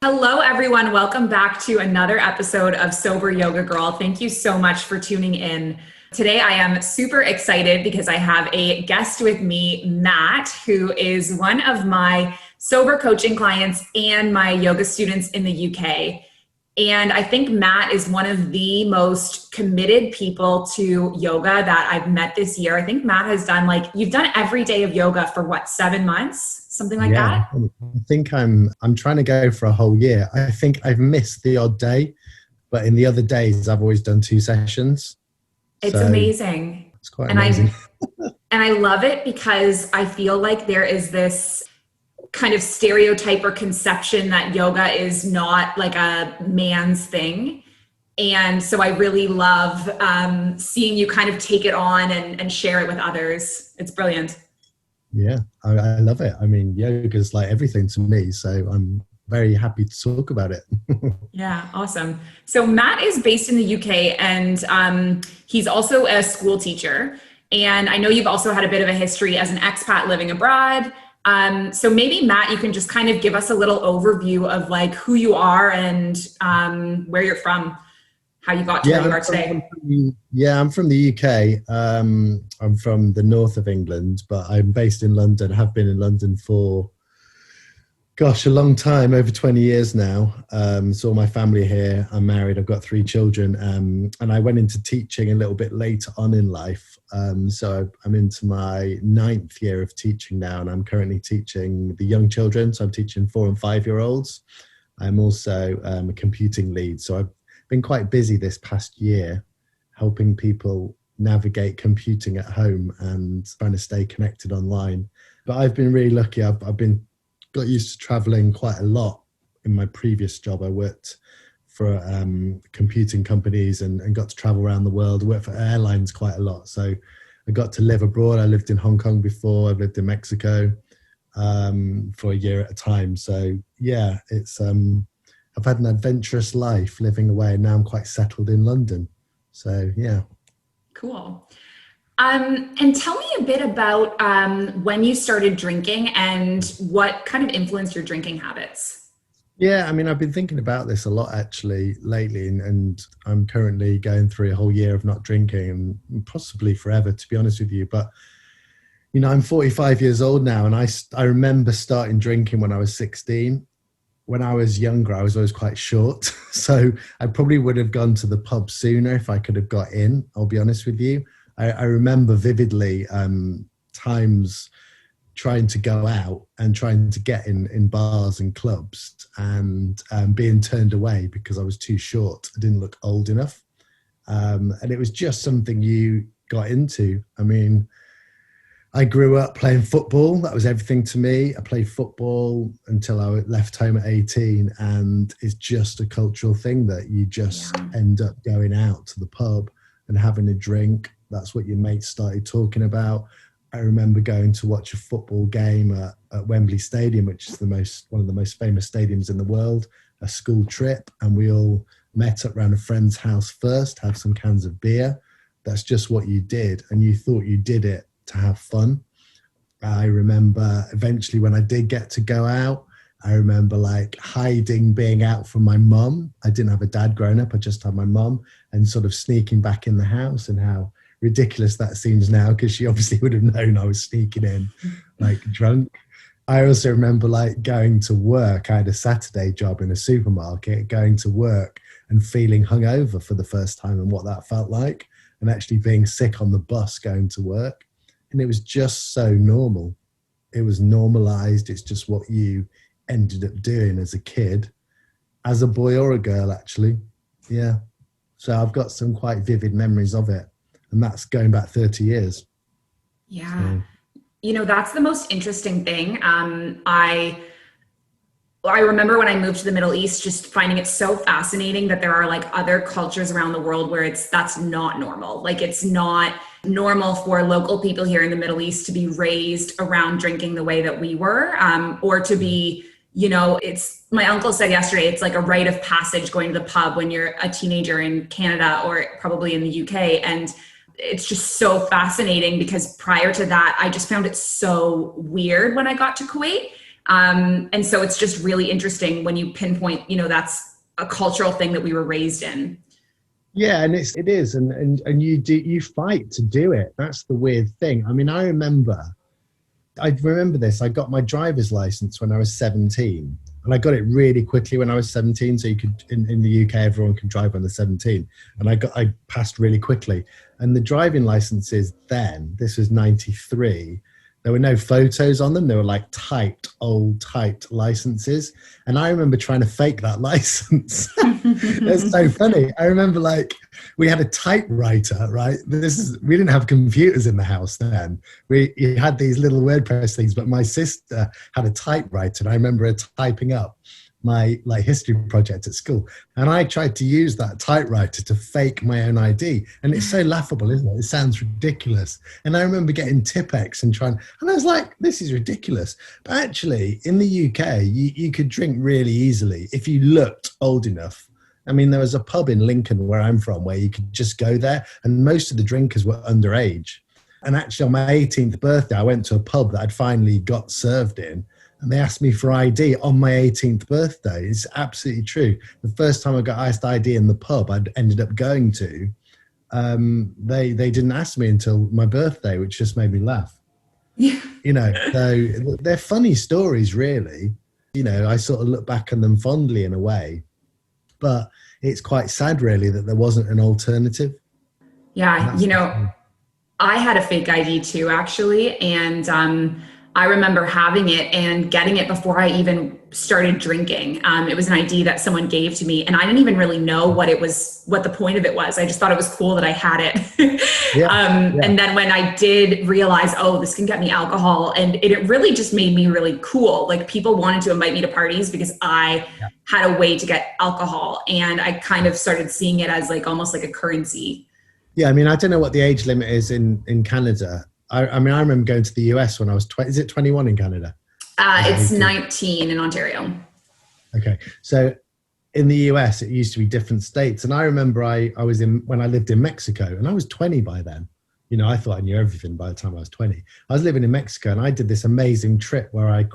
Hello, everyone. Welcome back to another episode of Sober Yoga Girl. Thank you so much for tuning in. Today, I am super excited because I have a guest with me, Matt, who is one of my sober coaching clients and my yoga students in the UK. And I think Matt is one of the most committed people to yoga that I've met this year. I think Matt has done you've done every day of yoga for what, 7 months? Something like that? I think I'm trying to go for a whole year. I think I've missed the odd day, but in the other days, I've always done 2 sessions. It's amazing. It's quite amazing. And I love it because I feel like there is this kind of stereotype or conception that yoga is not like a man's thing. And so I really love seeing you kind of take it on and share it with others. It's brilliant. Yeah, I love it. I mean, yoga is like everything to me. So I'm very happy to talk about it. Yeah, awesome. So Matt is based in the UK and he's also a school teacher. And I know you've also had a bit of a history as an expat living abroad. So maybe Matt, you can just kind of give us a little overview of like who you are and where you're from, how you got to where you are today. I'm from the UK. I'm from the north of England, but I'm based in London. Have been in London for, a long time, over 20 years now. Saw my family here. I'm married. I've got 3 children. And I went into teaching a little bit later on in life. So I'm into my 9th year of teaching now, and I'm currently teaching the young children. So I'm teaching 4 and 5-year-olds. I'm also a computing lead. So I've been quite busy this past year helping people navigate computing at home and trying to stay connected online. But I've been really lucky. I've got used to traveling quite a lot. In my previous job, I worked for computing companies and got to travel around the world. I worked for airlines quite a lot. So I got to live abroad. I lived in Hong Kong before. I've lived in Mexico for a year at a time. So yeah, it's I've had an adventurous life living away, and now I'm quite settled in London. So yeah. Cool. And tell me a bit about when you started drinking and what kind of influenced your drinking habits. Yeah, I mean, I've been thinking about this a lot actually lately, and I'm currently going through a whole year of not drinking and possibly forever, to be honest with you. But, you know, I'm 45 years old now, and I remember starting drinking when I was 16. When I was younger, I was always quite short. So I probably would have gone to the pub sooner if I could have got in, I'll be honest with you. I remember vividly times trying to go out and trying to get in bars and clubs and being turned away because I was too short. I didn't look old enough. And it was just something you got into. I mean, I grew up playing football. That was everything to me. I played football until I left home at 18. And it's just a cultural thing that you just end up going out to the pub and having a drink. That's what your mates started talking about. I remember going to watch a football game at Wembley Stadium, which is one of the most famous stadiums in the world, a school trip. And we all met up around a friend's house first, have some cans of beer. That's just what you did. And you thought you did it to have fun. I remember eventually when I did get to go out, I remember like hiding being out from my mum. I didn't have a dad growing up. I just had my mum, and sort of sneaking back in the house, and how ridiculous that seems now because she obviously would have known I was sneaking in like drunk. I also remember like going to work. I had a Saturday job in a supermarket, going to work and feeling hungover for the first time and what that felt like, and actually being sick on the bus going to work. And it was just so normal. It was normalized. It's just what you ended up doing as a kid, as a boy or a girl, actually. Yeah. So I've got some quite vivid memories of it. And that's going back 30 years. Yeah. So. You know, that's the most interesting thing. I remember when I moved to the Middle East, just finding it so fascinating that there are like other cultures around the world where that's not normal. Like it's not normal for local people here in the Middle East to be raised around drinking the way that we were, or to be, you know, my uncle said yesterday, it's like a rite of passage going to the pub when you're a teenager in Canada or probably in the UK. And it's just so fascinating because prior to that, I just found it so weird when I got to Kuwait. And so it's just really interesting when you pinpoint, that's a cultural thing that we were raised in. Yeah, and it is, and you fight to do it. That's the weird thing. I mean, I remember this. I got my driver's license when I was 17, and I got it really quickly when I was 17. So you could, in the UK, everyone can drive when they're 17, and I passed really quickly. And the driving licenses then, this was 93. There were no photos on them. They were like old typed licenses. And I remember trying to fake that license. It's so funny. I remember we had a typewriter, right? We didn't have computers in the house then. You had these little WordPress things, but my sister had a typewriter, and I remember her typing up my history project at school, and I tried to use that typewriter to fake my own ID, and it's so laughable, isn't it? It sounds ridiculous. And I remember getting Tipex and I was like, this is ridiculous. But actually in the UK you could drink really easily if you looked old enough. I mean, there was a pub in Lincoln where I'm from where you could just go there, and most of the drinkers were underage. And actually on my 18th birthday I went to a pub that I'd finally got served in, and they asked me for ID on my 18th birthday. It's absolutely true. The first time I got asked ID in the pub I'd ended up going to, they didn't ask me until my birthday, which just made me laugh. Yeah. So they're funny stories, really. I sort of look back on them fondly in a way, but it's quite sad, really, that there wasn't an alternative. Yeah, I had a fake ID too, actually, and I remember having it and getting it before I even started drinking. It was an ID that someone gave to me, and I didn't even really know what the point of it was. I just thought it was cool that I had it. And then when I did realize, this can get me alcohol, and it really just made me really cool. Like, people wanted to invite me to parties because I had a way to get alcohol, and I kind of started seeing it as almost like a currency. Yeah, I mean, I don't know what the age limit is in Canada. I mean, I remember going to the US when I was 20. Is it 21 in Canada? It's 19 in Ontario. Okay. So in the US, it used to be different states. And I remember when I lived in Mexico, and I was 20 by then. I thought I knew everything by the time I was 20. I was living in Mexico, and I did this amazing trip where I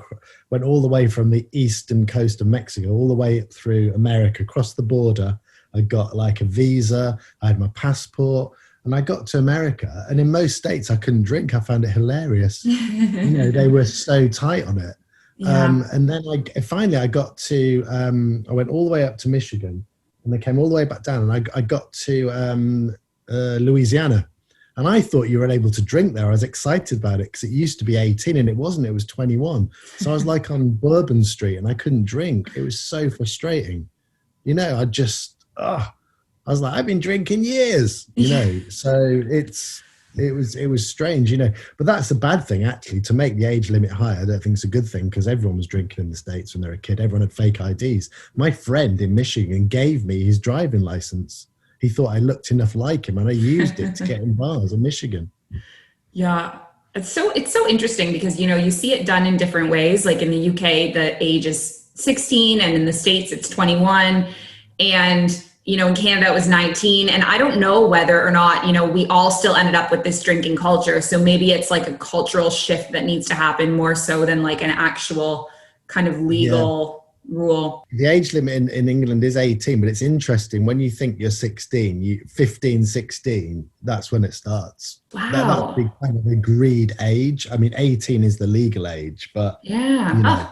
went all the way from the eastern coast of Mexico, all the way through America, across the border. I got a visa. I had my passport. And I got to America, and in most states I couldn't drink. I found it hilarious. They were so tight on it. Yeah. And then I got to, I went all the way up to Michigan, and they came all the way back down, and I got to Louisiana. And I thought you were able to drink there. I was excited about it because it used to be 18 and it wasn't. It was 21. So I was on Bourbon Street, and I couldn't drink. It was so frustrating. I was like, I've been drinking years, so it was strange, but that's a bad thing, actually, to make the age limit higher. I don't think it's a good thing, because everyone was drinking in the States when they were a kid. Everyone had fake IDs. My friend in Michigan gave me his driving license. He thought I looked enough like him, and I used it to get in bars in Michigan. Yeah. It's so interesting because, you see it done in different ways. Like in the UK, the age is 16, and in the States it's 21. And in Canada it was 19. And I don't know whether or not, we all still ended up with this drinking culture. So maybe it's a cultural shift that needs to happen more so than an actual kind of legal rule. The age limit in England is 18, but it's interesting. When you think you're 16, 15, 16, that's when it starts. Wow. That's the kind of agreed age. I mean, 18 is the legal age, but... Yeah.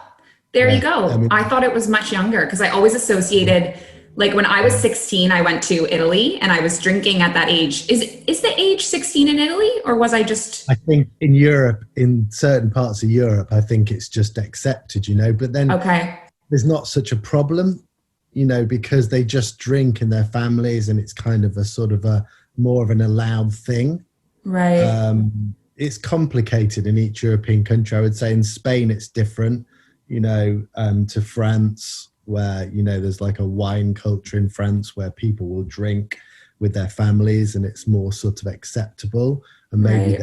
There you go. I thought it was much younger, because I always associated... when I was 16, I went to Italy, and I was drinking at that age. Is the age 16 in Italy, or was I just... I think in Europe, in certain parts of Europe, I think it's just accepted, but then there's not such a problem, because they just drink in their families, and it's kind of a sort of a more of an allowed thing. Right. It's complicated in each European country. I would say in Spain, it's different, to France, where there's a wine culture in France where people will drink with their families, and it's more sort of acceptable. And maybe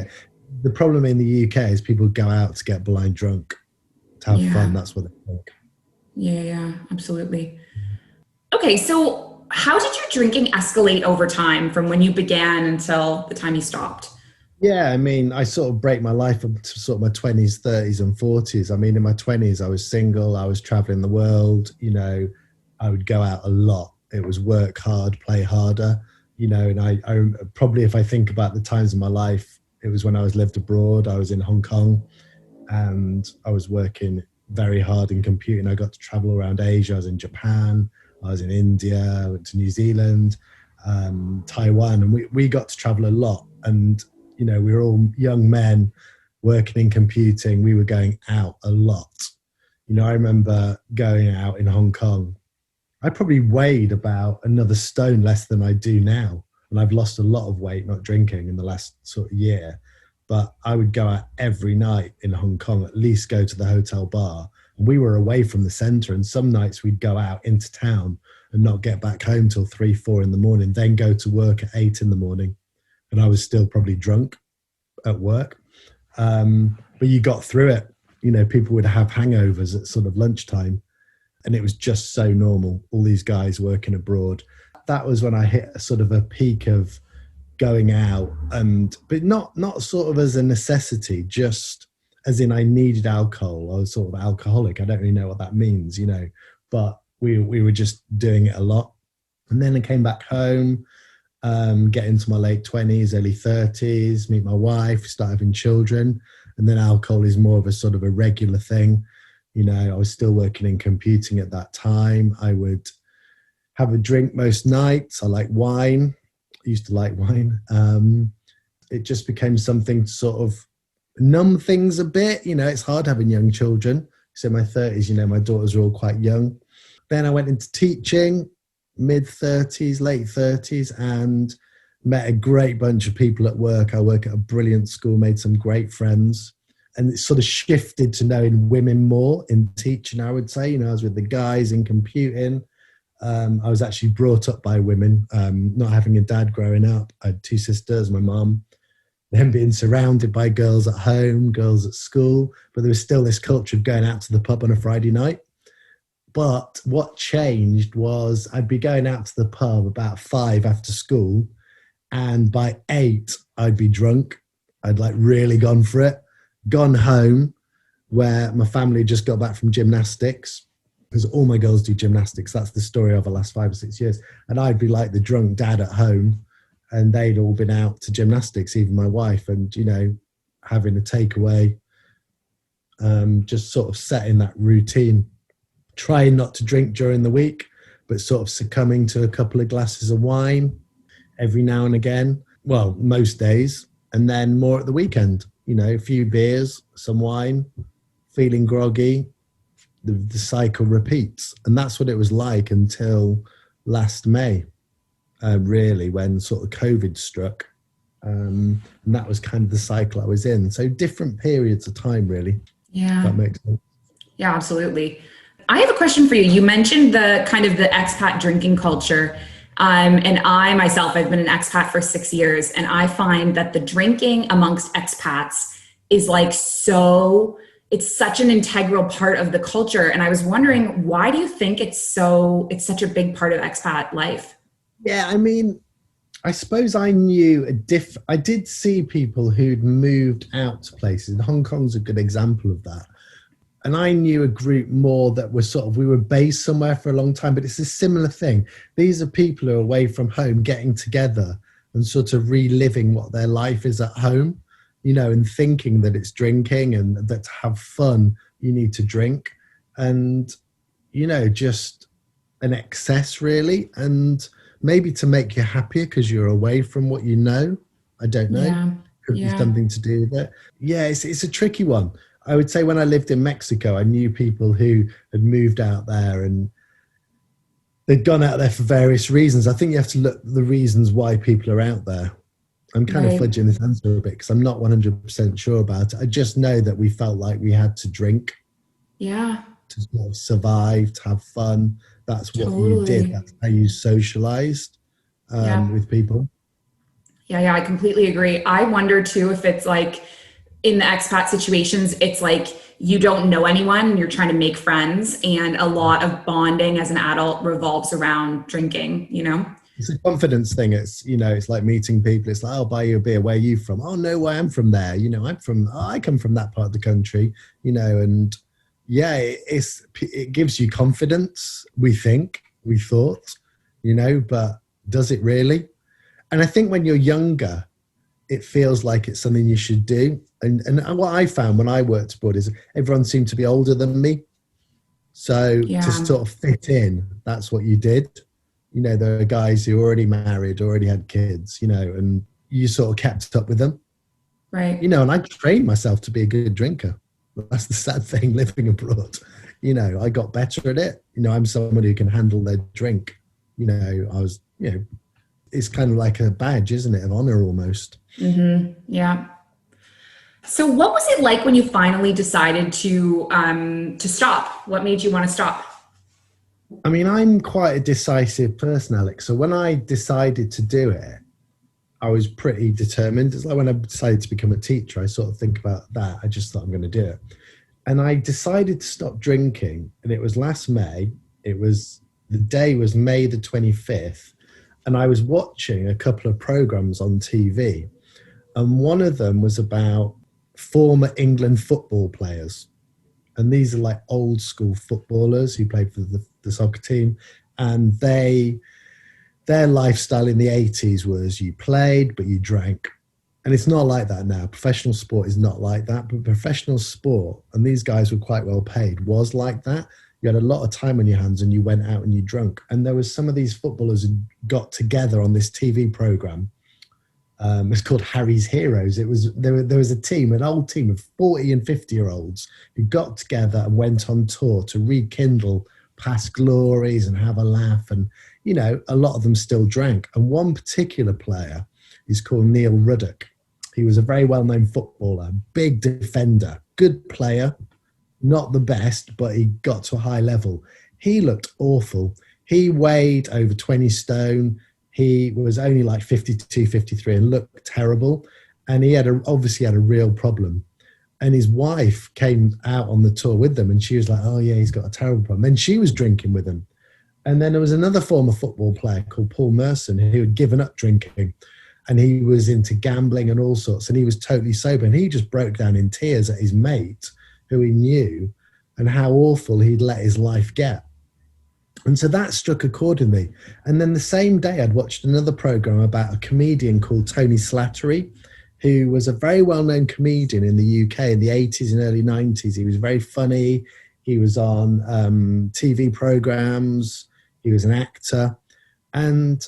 the problem in the UK is people go out to get blind drunk, to have fun. That's what they think. Yeah, absolutely. Okay, so how did your drinking escalate over time from when you began until the time you stopped? Yeah, I mean, I sort of break my life up to sort of my 20s, 30s, and 40s. I mean, in my 20s, I was single, I was traveling the world, I would go out a lot. It was work hard, play harder, and I probably, if I think about the times in my life, it was when I was lived abroad. I was in Hong Kong and I was working very hard in computing. I got to travel around Asia. I was in Japan, I was in India, I went to New Zealand, Taiwan, and we got to travel a lot. And we were all young men working in computing. We were going out a lot. I remember going out in Hong Kong. I probably weighed about another stone less than I do now. And I've lost a lot of weight not drinking in the last sort of year. But I would go out every night in Hong Kong, at least go to the hotel bar. And we were away from the center. And some nights we'd go out into town and not get back home till 3, 4 in the morning, then go to work at 8 in the morning. And I was still probably drunk at work. But you got through it. People would have hangovers at sort of lunchtime. And it was just so normal, all these guys working abroad. That was when I hit a sort of a peak of going out, but not sort of as a necessity, just as in I needed alcohol. I was sort of alcoholic. I don't really know what that means, but we were just doing it a lot. And then I came back home, get into my late 20s, early 30s, meet my wife, start having children. And then alcohol is more of a sort of a regular thing. I was still working in computing at that time. I would have a drink most nights. I like wine. I used to like wine. It just became something to sort of numb things a bit. It's hard having young children. So in my 30s, my daughters were all quite young. Then I went into teaching, mid 30s, late 30s, and met a great bunch of people at work. I work at a brilliant school, made some great friends. And it sort of shifted to knowing women more in teaching, I would say. I was with the guys in computing. I was actually brought up by women, not having a dad growing up. I had 2 sisters, my mum, then being surrounded by girls at home, girls at school. But there was still this culture of going out to the pub on a Friday night. But what changed was I'd be going out to the pub about 5 after school. And by 8, I'd be drunk. I'd really gone for it. Gone home where my family just got back from gymnastics, because all my girls do gymnastics. That's the story of the last 5 or 6 years. And I'd be like the drunk dad at home, and they'd all been out to gymnastics, even my wife, and, having a takeaway, just sort of setting that routine, trying not to drink during the week, but sort of succumbing to a couple of glasses of wine every now and again. Well, most days, and then more at the weekend. A few beers, some wine, feeling groggy, the cycle repeats. And that's what it was like until last May, really, when sort of COVID struck. And that was kind of the cycle I was in. So different periods of time, really. Yeah. If that makes sense. Yeah, absolutely. I have a question for you. You mentioned the kind of the expat drinking culture. And I myself, I've been an expat for 6 years, and I find that the drinking amongst expats is it's such an integral part of the culture. And I was wondering, why do you think it's such a big part of expat life? Yeah, I mean, I suppose I knew I did see people who'd moved out to places, and Hong Kong's a good example of that. And I knew a group more that was we were based somewhere for a long time, but it's a similar thing. These are people who are away from home, getting together and sort of reliving what their life is at home, and thinking that it's drinking, and that to have fun, you need to drink. And, just an excess, really. And maybe to make you happier because you're away from what you know. I don't know. Yeah. Could be something to do with it. Yeah, it's a tricky one. I would say when I lived in Mexico, I knew people who had moved out there, and they'd gone out there for various reasons. I think you have to look at the reasons why people are out there. I'm kind of fudging this answer a bit because I'm not 100% sure about it. I just know that we felt like we had to drink. Yeah. To sort of survive, to have fun. That's what you did. That's how you socialized with people. Yeah, I completely agree. I wonder too if it's in the expat situations, it's you don't know anyone, you're trying to make friends, and a lot of bonding as an adult revolves around drinking, It's a confidence thing. It's, it's like meeting people. It's like, I'll buy you a beer. Where are you from? Oh, no, I'm from there. I come from that part of the country, and yeah, it gives you confidence. We thought, but does it really? And I think when you're younger, it feels like it's something you should do. And what I found when I worked abroad is everyone seemed to be older than me. So to Yeah. sort of fit in, that's what you did. There are guys who already married, already had kids, and you sort of kept up with them, Right. and I trained myself to be a good drinker. That's the sad thing living abroad. I got better at it. I'm someone who can handle their drink. I was, it's kind of like a badge, isn't it, of honor almost. Yeah. So what was it like when you finally decided to stop? What made you want to stop? I mean, I'm quite a decisive person, Alex. So when I decided to do it, I was pretty determined. It's like when I decided to become a teacher, I sort of think about that. I just thought I'm going to do it. And I decided to stop drinking. And it was last May. The day was May the 25th. And I was watching a couple of programs on TV. And one of them was about former England football players. And these are like old school footballers who played for the soccer team. And their lifestyle in the 80s was you played, but you drank. And it's not like that now. Professional sport is not like that. But professional sport, and these guys were quite well paid, was like that. You had a lot of time on your hands and you went out and you drank. And there was some of these footballers who got together on this TV program. It's called Harry's Heroes. There was a team, an old team of 40 and 50-year-olds who got together and went on tour to rekindle past glories and have a laugh. And, a lot of them still drank. And one particular player is called Neil Ruddock. He was a very well-known footballer, big defender, good player, not the best, but he got to a high level. He looked awful. He weighed over 20 stone. He was only like 52, 53 and looked terrible. And he obviously had a real problem. And his wife came out on the tour with them and she was like, oh yeah, he's got a terrible problem. And she was drinking with him. And then there was another former football player called Paul Merson who had given up drinking and he was into gambling and all sorts. And he was totally sober and he just broke down in tears at his mate who he knew and how awful he'd let his life get. And so that struck a chord in me. And then the same day, I'd watched another program about a comedian called Tony Slattery, who was a very well-known comedian in the UK in the 80s and early 90s. He was very funny. He was on TV programs. He was an actor. And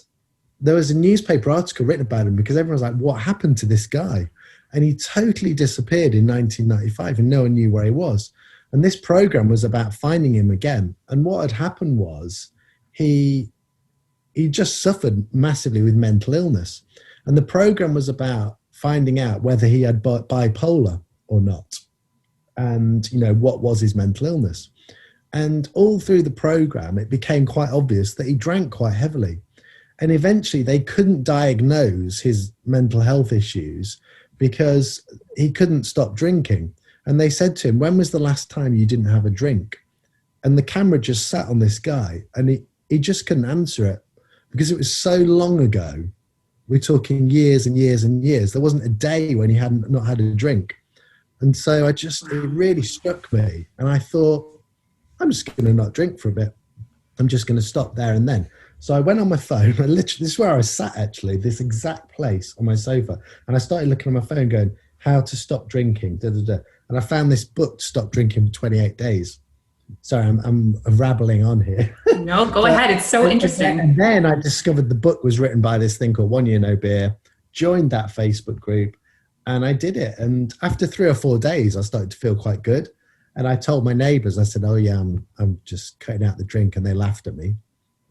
there was a newspaper article written about him because everyone was like, what happened to this guy? And he totally disappeared in 1995 and no one knew where he was. And this program was about finding him again. And what had happened was he just suffered massively with mental illness. And the program was about finding out whether he had bipolar or not. And, what was his mental illness? And all through the program, it became quite obvious that he drank quite heavily. And eventually they couldn't diagnose his mental health issues because he couldn't stop drinking. And they said to him, when was the last time you didn't have a drink? And the camera just sat on this guy and he just couldn't answer it because it was so long ago. We're talking years and years and years. There wasn't a day when he hadn't not had a drink. And so it really struck me. And I thought, I'm just going to not drink for a bit. I'm just going to stop there and then. So I went on my phone. This is where I sat actually, this exact place on my sofa. And I started looking at my phone going, how to stop drinking, da, da, da. And I found this book, Stop Drinking for 28 Days. Sorry, I'm rabbling on here. No, go ahead. It's so interesting. And then I discovered the book was written by this thing called 1 Year No Beer, joined that Facebook group, and I did it. And after 3 or 4 days, I started to feel quite good. And I told my neighbours, I said, oh yeah, I'm just cutting out the drink. And they laughed at me.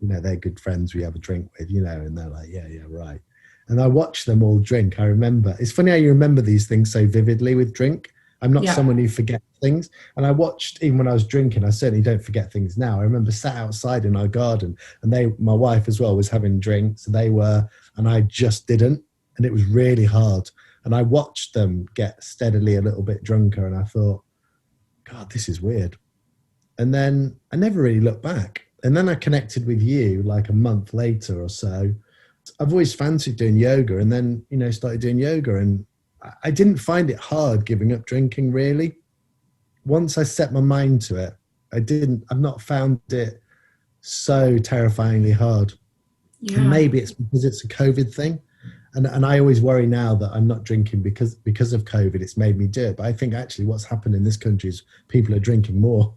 They're good friends we have a drink with, and they're like, yeah, right. And I watched them all drink. I remember. It's funny how you remember these things so vividly with drink. I'm not someone who forgets things. And I watched, even when I was drinking, I certainly don't forget things now. I remember sat outside in our garden and my wife as well was having drinks. And I just didn't. And it was really hard. And I watched them get steadily a little bit drunker. And I thought, God, this is weird. And then I never really looked back. And then I connected with you like a month later or so. I've always fancied doing yoga, and then, started doing yoga, and I didn't find it hard giving up drinking, really. Once I set my mind to it, I've not found it so terrifyingly hard. And Yeah. maybe it's because it's a COVID thing. And I always worry now that I'm not drinking because of COVID. It's made me do it. But I think actually what's happened in this country is people are drinking more.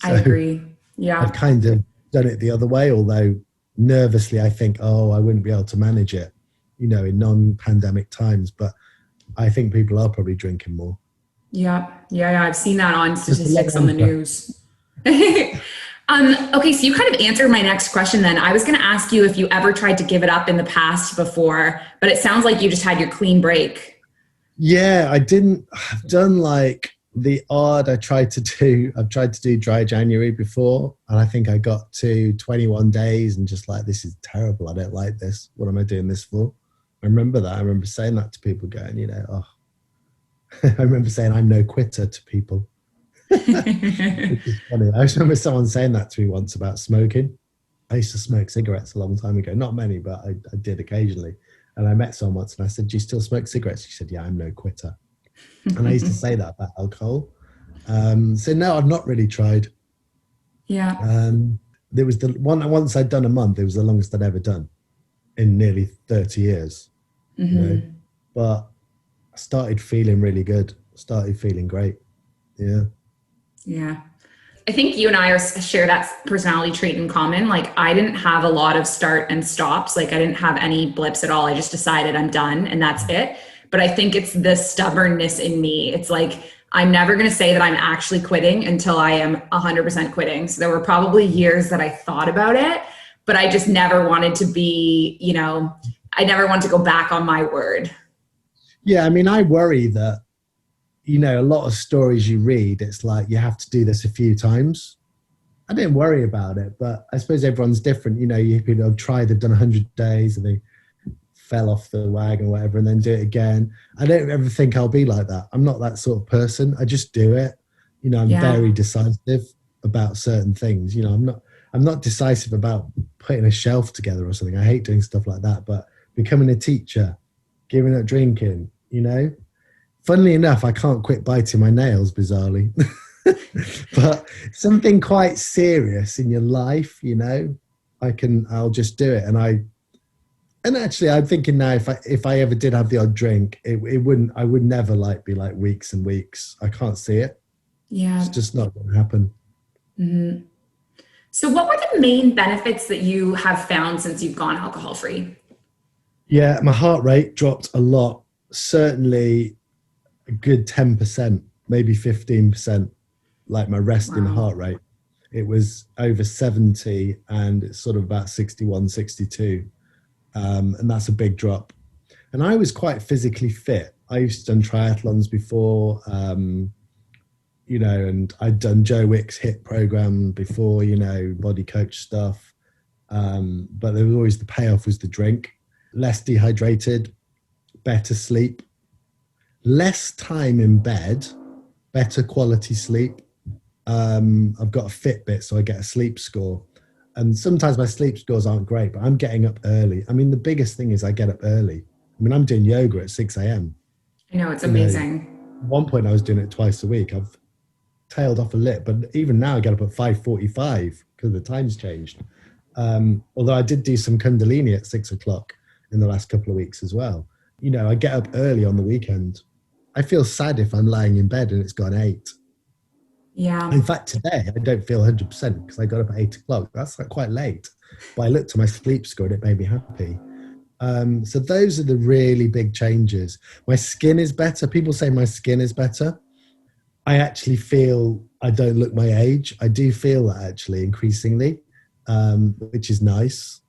I So agree. I've Yeah. kind of done it the other way, although nervously I think, oh, I wouldn't be able to manage it, in non-pandemic times. But I think people are probably drinking more. Yeah. Yeah. Yeah. I've seen that on Just a statistics on long the answer. news. Okay, so you kind of answered my next question then. I was going to ask you if you ever tried to give it up in the past before, but it sounds like you just had your clean break. Yeah, I didn't. I've done like the odd. I've tried to do dry January before, and I think I got to 21 days and just like, this is terrible. I don't like this. What am I doing this for? I remember that. I remember saying that to people, going, oh, I remember saying I'm no quitter to people. Which is funny. I just remember someone saying that to me once about smoking. I used to smoke cigarettes a long time ago. Not many, but I did occasionally. And I met someone once and I said, do you still smoke cigarettes? She said, yeah, I'm no quitter. And I used to say that about alcohol. So no, I've not really tried. Yeah. There was the one, once I'd done a month, it was the longest I'd ever done in nearly 30 years, you know. But I started feeling really good, started feeling great. Yeah. Yeah. I think you and I share that personality trait in common. Like I didn't have a lot of start and stops. Like I didn't have any blips at all. I just decided I'm done and that's it. But I think it's the stubbornness in me. It's like I'm never going to say that I'm actually quitting until I am 100% quitting. So there were probably years that I thought about it, but I just never wanted to be, I never wanted to go back on my word. Yeah. I mean, I worry that, a lot of stories you read, it's like you have to do this a few times. I didn't worry about it, but I suppose everyone's different. People have tried, they've done 100 days and they fell off the wagon or whatever and then do it again. I don't ever think I'll be like that. I'm not that sort of person. I just do it. I'm Yeah. very decisive about certain things. I'm not decisive about putting a shelf together or something. I hate doing stuff like that, but becoming a teacher, giving up drinking, funnily enough, I can't quit biting my nails, bizarrely. But something quite serious in your life, I'll just do it. And actually I'm thinking now, if I ever did have the odd drink, I would never be like weeks and weeks. I can't see it. It's Yeah. just not going to happen. So what were the main benefits that you have found since you've gone alcohol free? Yeah, my heart rate dropped a lot. Certainly a good 10%, maybe 15%, like my resting Wow. heart rate. It was over 70 and it's sort of about 61, 62. And that's a big drop. And I was quite physically fit. I used to done triathlons before, and I'd done Joe Wick's HIIT program before, body coach stuff. But there was always the payoff was the drink, less dehydrated, better sleep, less time in bed, better quality sleep. I've got a Fitbit, so I get a sleep score. And sometimes my sleep scores aren't great, but I'm getting up early. I mean, the biggest thing is I get up early. I mean, I'm doing yoga at 6 a.m. I know it's At amazing. one point I was doing it twice a week. I've tailed off a lit, but even now I get up at 5:45 because the time's changed. Although I did do some Kundalini at 6 o'clock in the last couple of weeks as well. I get up early on the weekend. I feel sad if I'm lying in bed and it's gone 8. Yeah. In fact, today I don't feel 100% because I got up at 8 o'clock. That's quite late. But I looked at my sleep score and it made me happy. So those are the really big changes. My skin is better. People say my skin is better. I actually feel I don't look my age. I do feel that actually increasingly, which is nice.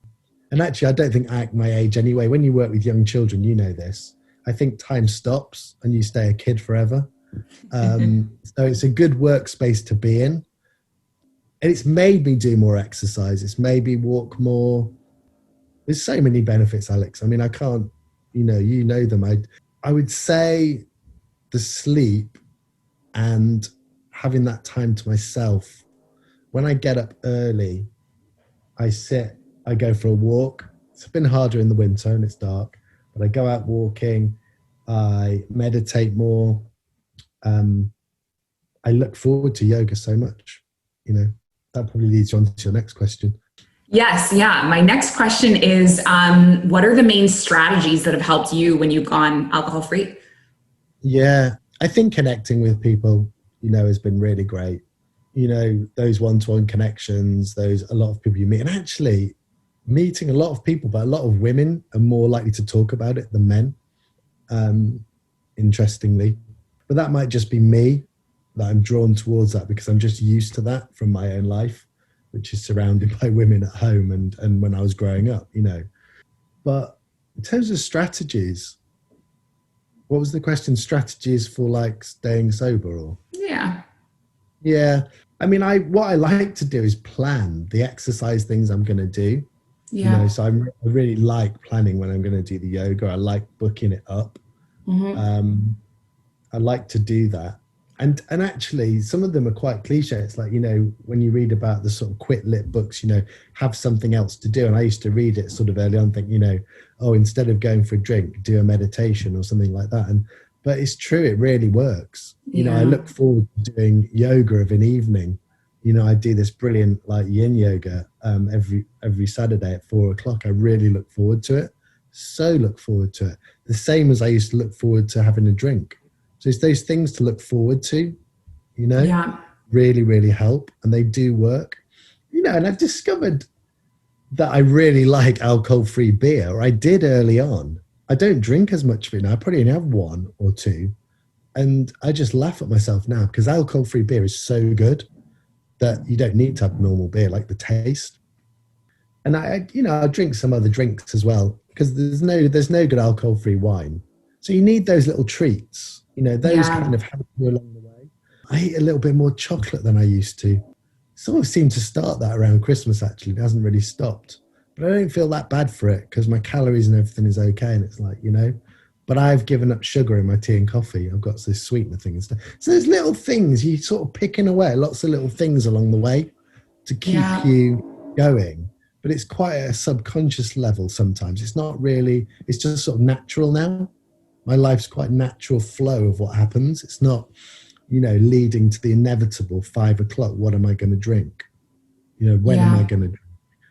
And actually, I don't think I act my age anyway. When you work with young children, you know this. I think time stops and you stay a kid forever. So it's a good workspace to be in. And it's made me do more exercise. It's made me walk more. There's so many benefits, Alex. I mean, I can't, you know them. I would say the sleep and having that time to myself. When I get up early, I sit, I go for a walk. It's been harder in the winter and it's dark, but I go out walking, I meditate more. Um, I look forward to yoga so much. You know, that probably leads you on to your next question. Yes, yeah. My next question is, what are the main strategies that have helped you when you've gone alcohol free? Yeah, I think connecting with people, has been really great. Those one-to-one connections, those a lot of people you meet, and actually meeting a lot of people, but a lot of women are more likely to talk about it than men, interestingly. But that might just be me, that I'm drawn towards that because I'm just used to that from my own life, which is surrounded by women at home and when I was growing up. But in terms of strategies, what was the question? Strategies for like staying sober or? Yeah. Yeah. I mean, what I like to do is plan the exercise things I'm going to do. Yeah. So I really like planning when I'm going to do the yoga. I like booking it up. I like to do that. And actually, some of them are quite cliche. It's like, when you read about the sort of quit lit books, have something else to do. And I used to read it sort of early on, think, instead of going for a drink, do a meditation or something like that. But it's true, it really works. I look forward to doing yoga of an evening. I do this brilliant like yin yoga every Saturday at 4:00. I really look forward to it. So look forward to it. The same as I used to look forward to having a drink. So it's those things to look forward to, Yeah. really, really help. And they do work. And I've discovered that I really like alcohol-free beer, or I did early on. I don't drink as much of it now. I probably only have one or two. And I just laugh at myself now because alcohol-free beer is so good that you don't need to have normal beer, like the taste. And I drink some other drinks as well because there's no good alcohol-free wine. So you need those little treats. Those kind of help you along the way. I eat a little bit more chocolate than I used to. Sort of seemed to start that around Christmas, actually. It hasn't really stopped. But I don't feel that bad for it because my calories and everything is okay. And it's like, but I've given up sugar in my tea and coffee. I've got this sweetener thing and stuff. So there's little things you sort of picking away, lots of little things along the way to keep you going. But it's quite a subconscious level sometimes. It's not really, it's just sort of natural now. My life's quite natural flow of what happens. It's not, leading to the inevitable 5:00. What am I going to drink? When am I going to drink?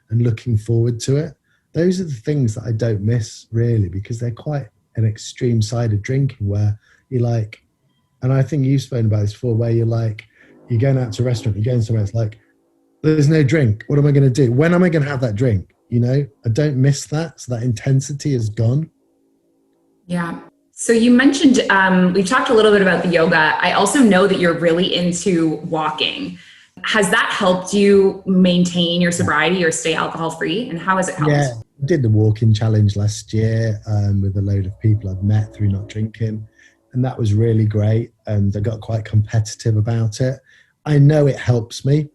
And looking forward to it. Those are the things that I don't miss really because they're quite an extreme side of drinking where you're like, and I think you've spoken about this before, where you're like, you're going out to a restaurant, you're going somewhere, it's like, there's no drink. What am I going to do? When am I going to have that drink? I don't miss that. So that intensity is gone. Yeah. So you mentioned, we've talked a little bit about the yoga. I also know that you're really into walking. Has that helped you maintain your sobriety or stay alcohol free? And how has it helped? Yeah, I did the walking challenge last year with a load of people I've met through not drinking. And that was really great. And I got quite competitive about it. I know it helps me.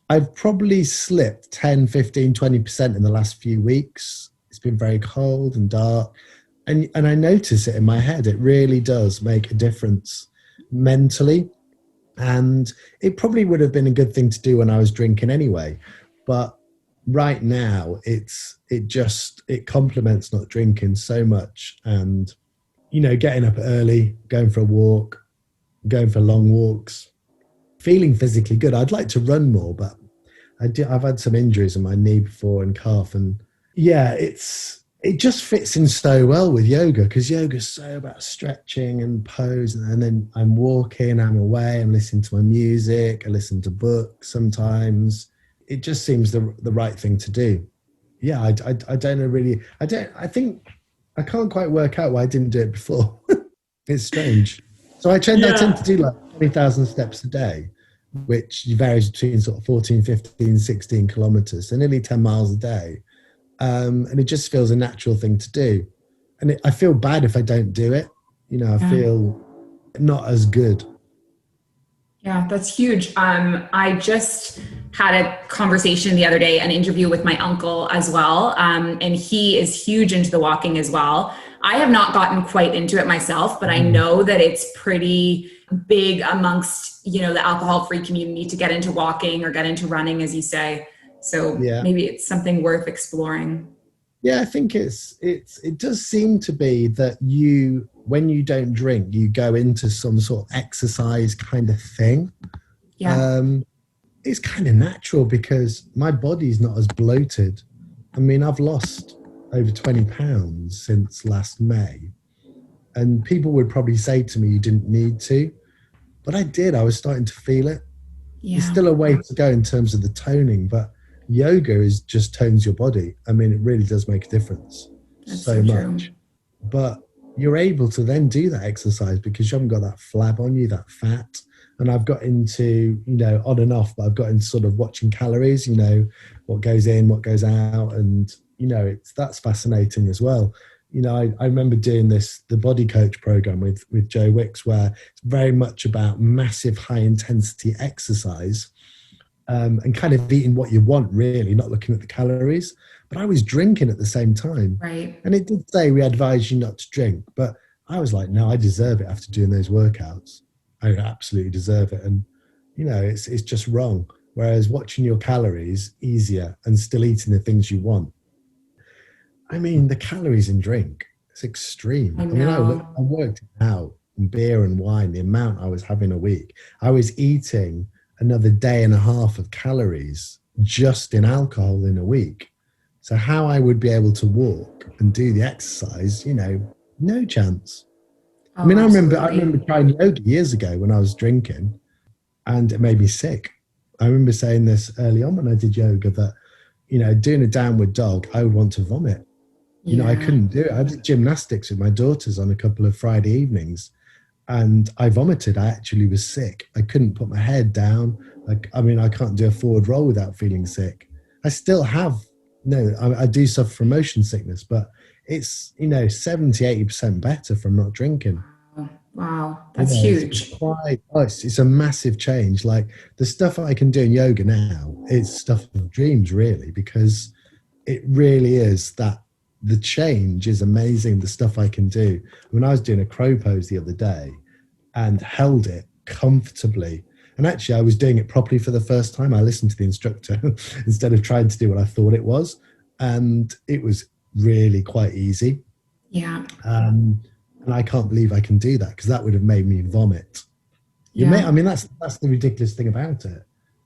I've probably slipped 10, 15, 20% in the last few weeks. It's been very cold and dark. And I notice it in my head. It really does make a difference mentally. And it probably would have been a good thing to do when I was drinking anyway. But right now, it complements not drinking so much. And, getting up early, going for a walk, going for long walks, feeling physically good. I'd like to run more, but I've had some injuries in my knee before and calf. And yeah, it just fits in so well with yoga because yoga is so about stretching and pose. And then I'm walking, I'm away, I'm listening to my music, I listen to books sometimes. It just seems the right thing to do. Yeah, I don't know really. I think I can't quite work out why I didn't do it before. It's strange. So I tend to do like 20,000 steps a day, which varies between sort of 14, 15, 16 kilometers, so nearly 10 miles a day. And it just feels a natural thing to do. And I feel bad if I don't do it. I feel not as good. Yeah, that's huge. I just had a conversation the other day, an interview with my uncle as well. And he is huge into the walking as well. I have not gotten quite into it myself, but I know that it's pretty big amongst, the alcohol-free community to get into walking or get into running, as you say. So maybe it's something worth exploring. Yeah, I think it does seem to be that you, when you don't drink, you go into some sort of exercise kind of thing. Yeah. Um, it's kind of natural because my body's not as bloated. I mean, I've lost over 20 pounds since last May, and people would probably say to me, you didn't need to, but I did. I was starting to feel it. There's Yeah. still a way to go in terms of the toning, but yoga is just tones your body. I mean, it really does make a difference That's so so true. much. But you're able to then do that exercise because you haven't got that flab on you, that fat. And I've got into, on and off, but I've got into sort of watching calories, what goes in, what goes out. And, that's fascinating as well. I remember doing the body coach program with Joe Wicks, where it's very much about massive high intensity exercise, and kind of eating what you want, really, not looking at the calories. But I was drinking at the same time. Right. And it did say we advise you not to drink. But I was like, no, I deserve it after doing those workouts. I absolutely deserve it. And, it's just wrong. Whereas watching your calories easier and still eating the things you want. I mean, the calories in drink, it's I extreme. I mean, I know. worked it out in beer and wine, the amount I was having a week. I was eating another day and a half of calories just in alcohol in a week. So how I would be able to walk and do the exercise, no chance. I Oh, mean, I remember absolutely. trying yoga years ago when I was drinking, and it made me sick. I remember saying this early on when I did yoga that, doing a downward dog, I would want to vomit. I Yeah. couldn't do it. I did gymnastics with my daughters on a couple of Friday evenings, and I vomited. I actually was sick. I couldn't put my head down. I mean, I can't do a forward roll without feeling sick. I still have, no, I do suffer from motion sickness, but it's, 70, 80% better from not drinking. Wow. That's It's huge. quite, oh, it's a massive change. Like the stuff I can do in yoga now, it's stuff of dreams, really, because it really is that the change is amazing. The stuff I can do. When I was doing a crow pose the other day and held it comfortably, and actually I was doing it properly for the first time. I listened to the instructor instead of trying to do what I thought it was, and it was really quite easy. Yeah. And I can't believe I can do that because that would have made me vomit. Yeah. I mean, that's the ridiculous thing about it.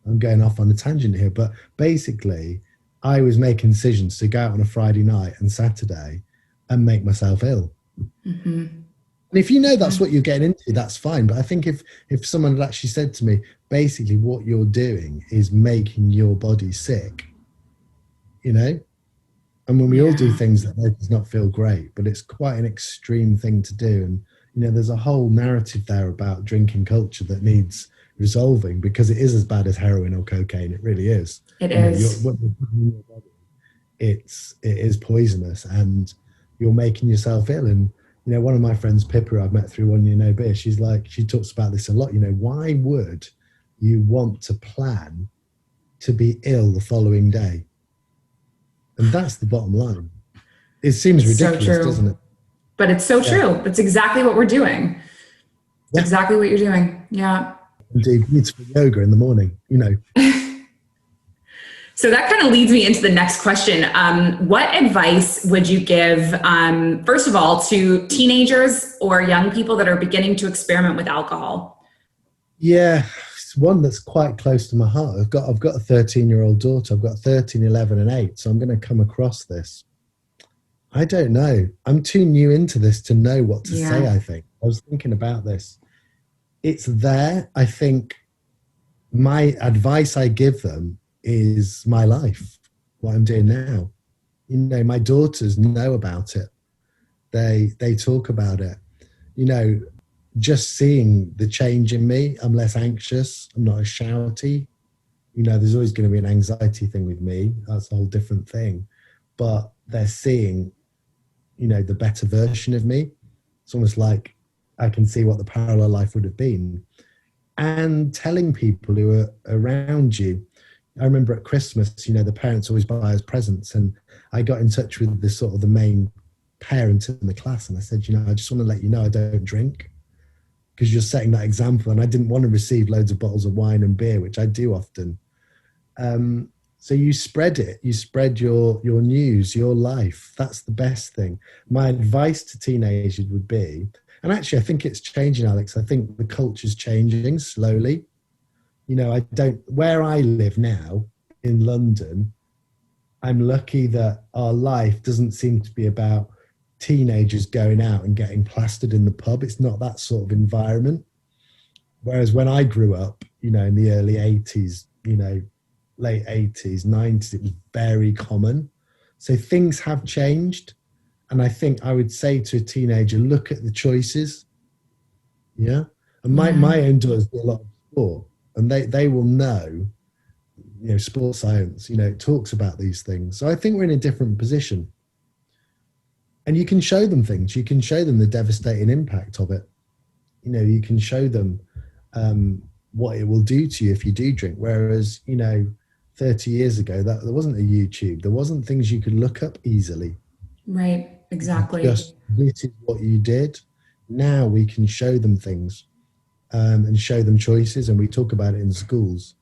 I'm going off on a tangent here, but basically, I was making decisions to go out on a Friday night and Saturday and make myself ill. Hmm. And if that's what you're getting into, that's fine. But I think if someone had actually said to me, basically, what you're doing is making your body sick, you know. And when we all do Yeah. things that make us not feel great, but it's quite an extreme thing to do. And there's a whole narrative there about drinking culture that needs resolving because it is as bad as heroin or cocaine. It really is. It What is. you're putting in your body, it is poisonous, and you're making yourself ill. And one of my friends, Pippa, I've met through 1 year no beer, she talks about this a lot. Why would you want to plan to be ill the following day? And that's the bottom line. It seems It's so ridiculous, doesn't true. it? But it's so Yeah, true. That's exactly what we're doing. It's yeah. exactly what you're doing. Yeah. Indeed, beautiful yoga in the morning. So that kind of leads me into the next question. What advice would you give, first of all, to teenagers or young people that are beginning to experiment with alcohol? Yeah, it's one that's quite close to my heart. I've got a 13-year-old daughter. I've got 13, 11, and 8. So I'm going to come across this. I don't know. I'm too new into this to know what to say, Yeah. I think. I was thinking about this. It's there. I think my advice I give them is my life, what I'm doing now. My daughters know about it. They talk about it. You know, just seeing the change in me, I'm less anxious. I'm not as shouty. There's always going to be an anxiety thing with me. That's a whole different thing. But they're seeing, the better version of me. It's almost like I can see what the parallel life would have been. And telling people who are around you. I remember at Christmas, the parents always buy us presents, and I got in touch with the main parent in the class, and I said, I just want to let you know I don't drink because you're setting that example, and I didn't want to receive loads of bottles of wine and beer, which I do often. Um, So you spread it, you spread your news, your life. That's the best thing. My advice to teenagers would be, and actually I think it's changing, Alex. I think the culture's changing slowly. You know, where I live now in London, I'm lucky that our life doesn't seem to be about teenagers going out and getting plastered in the pub. It's not that sort of environment. Whereas when I grew up, you know, in the early 80s, you know, late 80s, 90s, it was very common. So things have changed. And I think I would say to a teenager, look at the choices. Yeah. And my own daughters do a lot of sport, and they will know, you know, sports science, you know, it talks about these things. So I think we're in a different position. And you can show them things. You can show them the devastating impact of it. You know, you can show them what it will do to you if you do drink. Whereas, you know, 30 years ago, that there wasn't a YouTube. There wasn't things you could look up easily. Right, exactly. Just this is what you did. Now we can show them things and show them choices, and we talk about it in schools.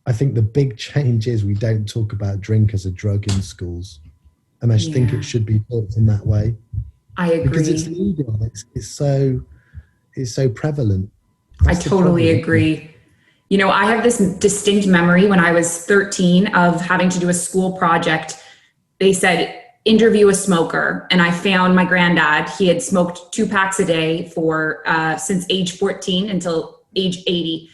I think the big change is we don't talk about drink as a drug in schools. And I just think it should be taught in that way. I agree. Because it's legal. It's so prevalent. That's I totally agree. You know, I have this distinct memory when I was 13 of having to do a school project. They said, interview a smoker. And I found my granddad. He had smoked 2 packs a day for since age 14 until age 80.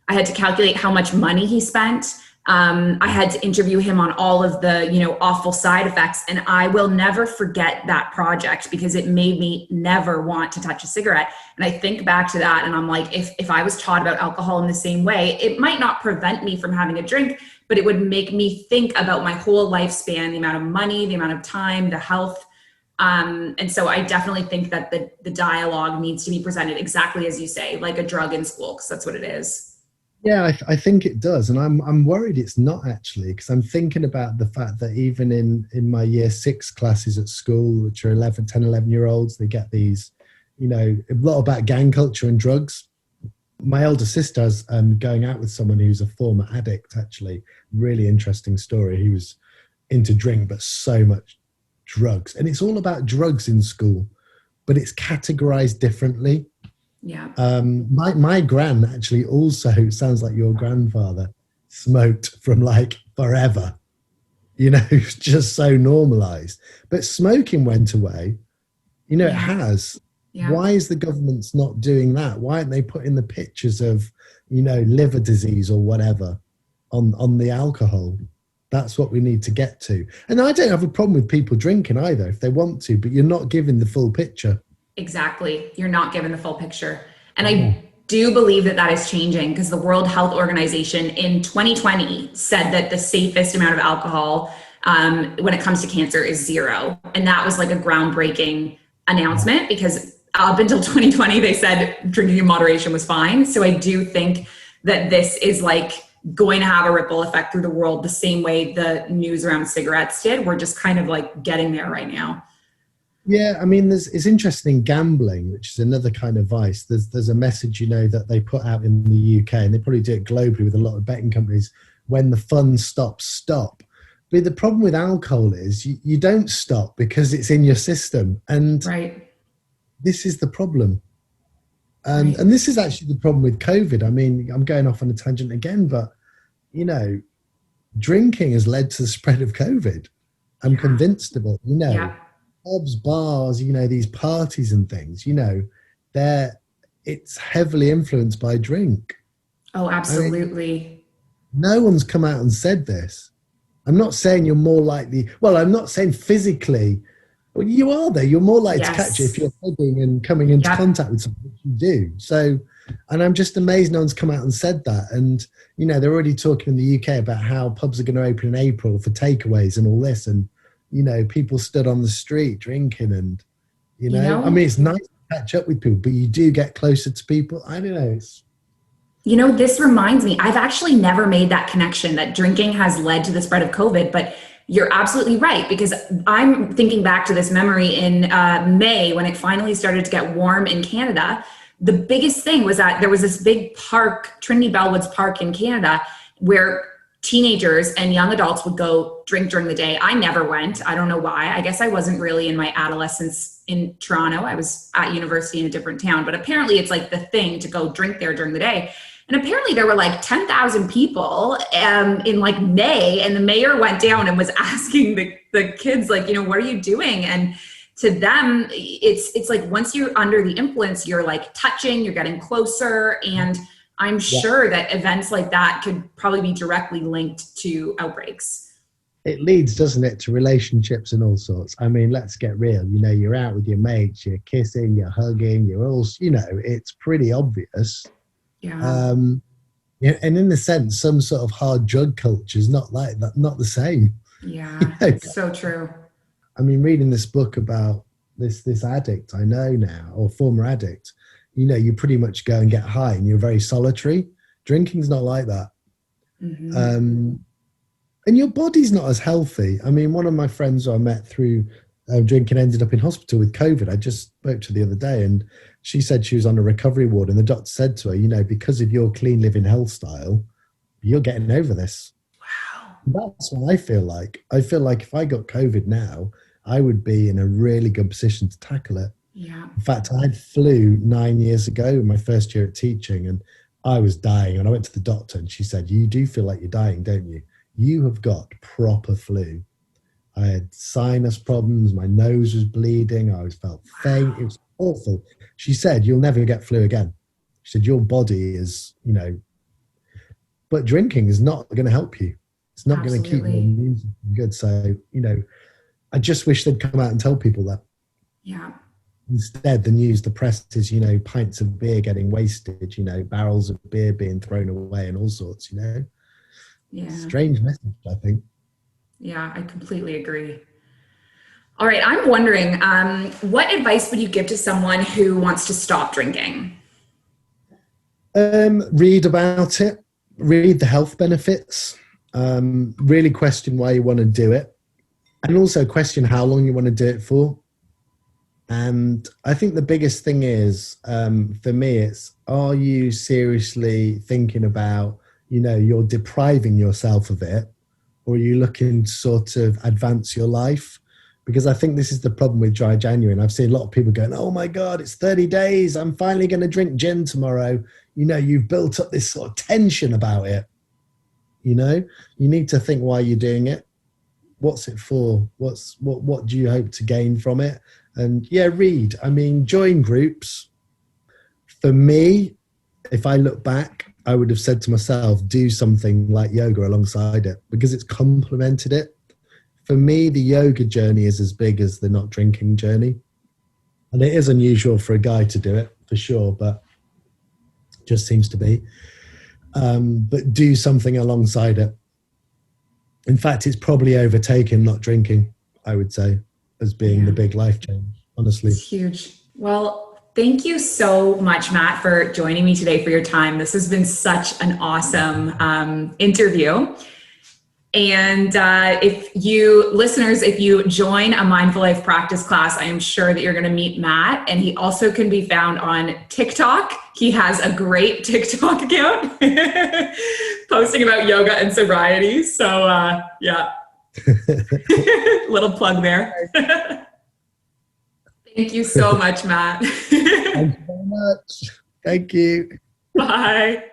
I had to calculate how much money he spent. I had to interview him on all of the, you know, awful side effects. And I will never forget that project because it made me never want to touch a cigarette. And I think back to that and I'm like, if I was taught about alcohol in the same way, it might not prevent me from having a drink, but it would make me think about my whole lifespan, the amount of money, the amount of time, the health. And so I definitely think that the dialogue needs to be presented exactly as you say, like a drug in school, because that's what it is. Yeah, I think it does. And I'm worried it's not actually, because I'm thinking about the fact that even in my year 6 classes at school, which are 10, 11-year-olds, they get these, you know, a lot about gang culture and drugs. My older sister's going out with someone who's a former addict, actually. Really interesting story. He was into drink, but so much drugs. And it's all about drugs in school, but it's categorized differently. Yeah. My gran actually also sounds like your grandfather, smoked from like forever, you know, just so normalized. But smoking went away, you know, it has. Yeah. Why is the government's not doing that? Why aren't they putting the pictures of, you know, liver disease or whatever on the alcohol? That's what we need to get to. And I don't have a problem with people drinking either if they want to, but you're not giving the full picture. Exactly. You're not given the full picture. And I do believe that is changing because the World Health Organization in 2020 said that the safest amount of alcohol when it comes to cancer is 0. And that was like a groundbreaking announcement because up until 2020, they said drinking in moderation was fine. So I do think that this is like going to have a ripple effect through the world the same way the news around cigarettes did. We're just kind of like getting there right now. Yeah, I mean, it's interesting gambling, which is another kind of vice. There's a message, you know, that they put out in the UK, and they probably do it globally with a lot of betting companies. When the fun stops, stop. But the problem with alcohol is you don't stop because it's in your system, and this is the problem. And this is actually the problem with COVID. I mean, I'm going off on a tangent again, but you know, drinking has led to the spread of COVID. I'm convinced of it. You know. Yeah. Pubs, bars, you know, these parties and things, you know, it's heavily influenced by drink. Oh, absolutely. I mean, no one's come out and said this. I'm not saying you're more likely, well, I'm not saying physically, well, you are there. You're more likely to catch it if you're hugging and coming into contact with something you do. So, and I'm just amazed no one's come out and said that. And, you know, they're already talking in the UK about how pubs are going to open in April for takeaways and all this. And, you know, people stood on the street drinking and, you know, I mean, it's nice to catch up with people, but you do get closer to people. I don't know. You know, this reminds me, I've actually never made that connection that drinking has led to the spread of COVID, but you're absolutely right, because I'm thinking back to this memory in May when it finally started to get warm in Canada. The biggest thing was that there was this big park, Trinity Bellwoods Park in Canada, where teenagers and young adults would go drink during the day. I never went. I don't know why. I guess I wasn't really in my adolescence in Toronto. I was at university in a different town, but apparently it's like the thing to go drink there during the day. And apparently there were like 10,000 people in like May, and the mayor went down and was asking the kids, like, you know, what are you doing? And to them, it's like once you're under the influence, you're like touching, you're getting closer. And I'm sure that events like that could probably be directly linked to outbreaks. It leads, doesn't it, to relationships and all sorts. I mean, let's get real. You know, you're out with your mates, you're kissing, you're hugging, you're all, you know, it's pretty obvious. Yeah. Yeah, and in a sense, some sort of hard drug culture is not like that, not the same. Yeah, You know? it's so true. I mean, reading this book about this addict I know now, or former addict, you know, you pretty much go and get high and you're very solitary. Drinking's not like that. Mm-hmm. And your body's not as healthy. I mean, one of my friends who I met through drinking ended up in hospital with COVID. I just spoke to her the other day, and she said she was on a recovery ward, and the doctor said to her, you know, because of your clean living health style, you're getting over this. Wow. That's what I feel like. I feel like if I got COVID now, I would be in a really good position to tackle it. Yeah. In fact, I had flu 9 years ago in my first year at teaching, and I was dying. And I went to the doctor, and she said, you do feel like you're dying, don't you? You have got proper flu. I had sinus problems. My nose was bleeding. I felt faint. It was awful. She said, you'll never get flu again. She said, your body is, you know, but drinking is not going to help you. It's not going to keep your immune system good. So, you know, I just wish they'd come out and tell people that. Yeah. Instead, the news, the press is, you know, pints of beer getting wasted, you know, barrels of beer being thrown away and all sorts, you know. Yeah. Strange message, I think. Yeah, I completely agree. All right, I'm wondering, what advice would you give to someone who wants to stop drinking? Read about it, read the health benefits, really question why you want to do it, and also question how long you want to do it for. And I think the biggest thing is, for me, it's, are you seriously thinking about, you know, you're depriving yourself of it, or are you looking to sort of advance your life? Because I think this is the problem with dry January. And I've seen a lot of people going, oh my God, it's 30 days. I'm finally going to drink gin tomorrow. You know, you've built up this sort of tension about it. You know, you need to think why you're doing it. What's it for? What do you hope to gain from it? And yeah, read. I mean, join groups. For me, if I look back, I would have said to myself, do something like yoga alongside it, because it's complemented it. For me, the yoga journey is as big as the not drinking journey. And it is unusual for a guy to do it, for sure, but just seems to be. But do something alongside it. In fact, it's probably overtaken not drinking, I would say, as being the big life change, honestly. It's huge. Well, thank you so much, Matt, for joining me today, for your time. This has been such an awesome interview. And if you listeners, if you join a Mindful Life practice class, I am sure that you're going to meet Matt. And he also can be found on TikTok. He has a great TikTok account posting about yoga and sobriety. So yeah, little plug there. Thank you so much, Matt. Thank you very much. Thank you. Bye.